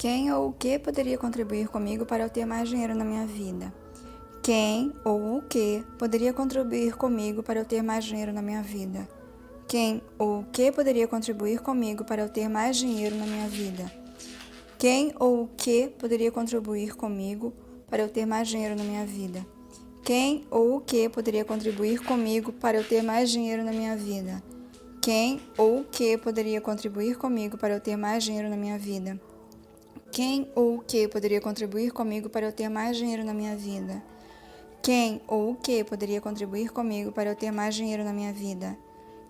Quem ou o que poderia contribuir comigo para eu ter mais dinheiro na minha vida? Quem ou o que poderia contribuir comigo para eu ter mais dinheiro na minha vida? Quem ou o que poderia contribuir comigo para eu ter mais dinheiro na minha vida? Quem ou o que poderia contribuir comigo para eu ter mais dinheiro na minha vida? Quem ou o que poderia contribuir comigo para eu ter mais dinheiro na minha vida? Quem ou o que poderia contribuir comigo para eu ter mais dinheiro na minha vida? Quem ou o que poderia contribuir comigo para eu ter mais dinheiro na minha vida? Quem ou o que poderia contribuir comigo para eu ter mais dinheiro na minha vida?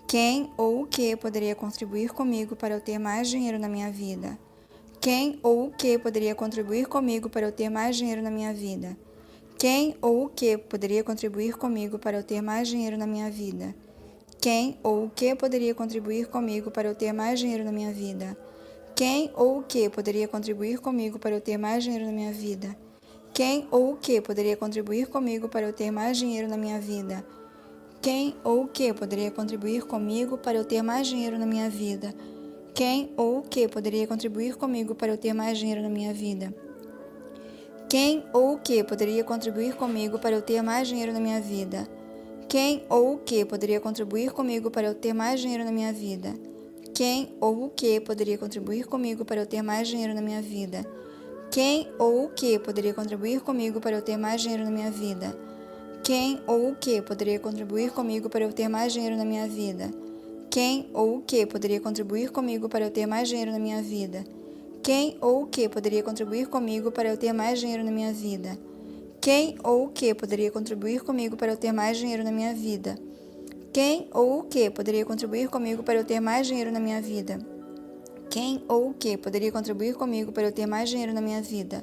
Quem ou o que poderia contribuir comigo para eu ter mais dinheiro na minha vida? Quem ou o que poderia contribuir comigo para eu ter mais dinheiro na minha vida? Quem ou o que poderia contribuir comigo para eu ter mais dinheiro na minha vida? Quem ou o que poderia contribuir comigo para eu ter mais dinheiro na minha vida? Quem ou o que poderia contribuir comigo para eu ter mais dinheiro na minha vida? Quem ou o que poderia contribuir comigo para eu ter mais dinheiro na minha vida? Quem ou o que poderia contribuir comigo para eu ter mais dinheiro na minha vida? Quem ou o que poderia contribuir comigo para eu ter mais dinheiro na minha vida? Quem ou o que poderia contribuir comigo para eu ter mais dinheiro na minha vida? Quem ou o que poderia contribuir comigo para eu ter mais dinheiro na minha vida? Quem ou o que poderia contribuir comigo para eu ter mais dinheiro na minha vida? Quem ou o que poderia contribuir comigo para eu ter mais dinheiro na minha vida? Quem ou o que poderia contribuir comigo para eu ter mais dinheiro na minha vida? Quem ou o que poderia contribuir comigo para eu ter mais dinheiro na minha vida? Quem ou o que poderia contribuir comigo para eu ter mais dinheiro na minha vida? Quem ou o que poderia contribuir comigo para eu ter mais dinheiro na minha vida? Quem ou o que poderia contribuir comigo para eu ter mais dinheiro na minha vida? Quem ou o que poderia contribuir comigo para eu ter mais dinheiro na minha vida?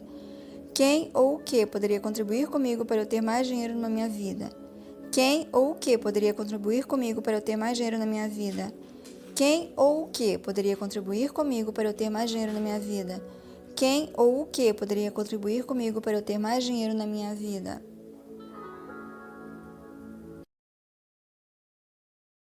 Quem ou o que poderia contribuir comigo para eu ter mais dinheiro na minha vida? Quem ou o que poderia contribuir comigo para eu ter mais dinheiro na minha vida? Quem ou o que poderia contribuir comigo para eu ter mais dinheiro na minha vida? Quem ou o que poderia contribuir comigo para eu ter mais dinheiro na minha vida?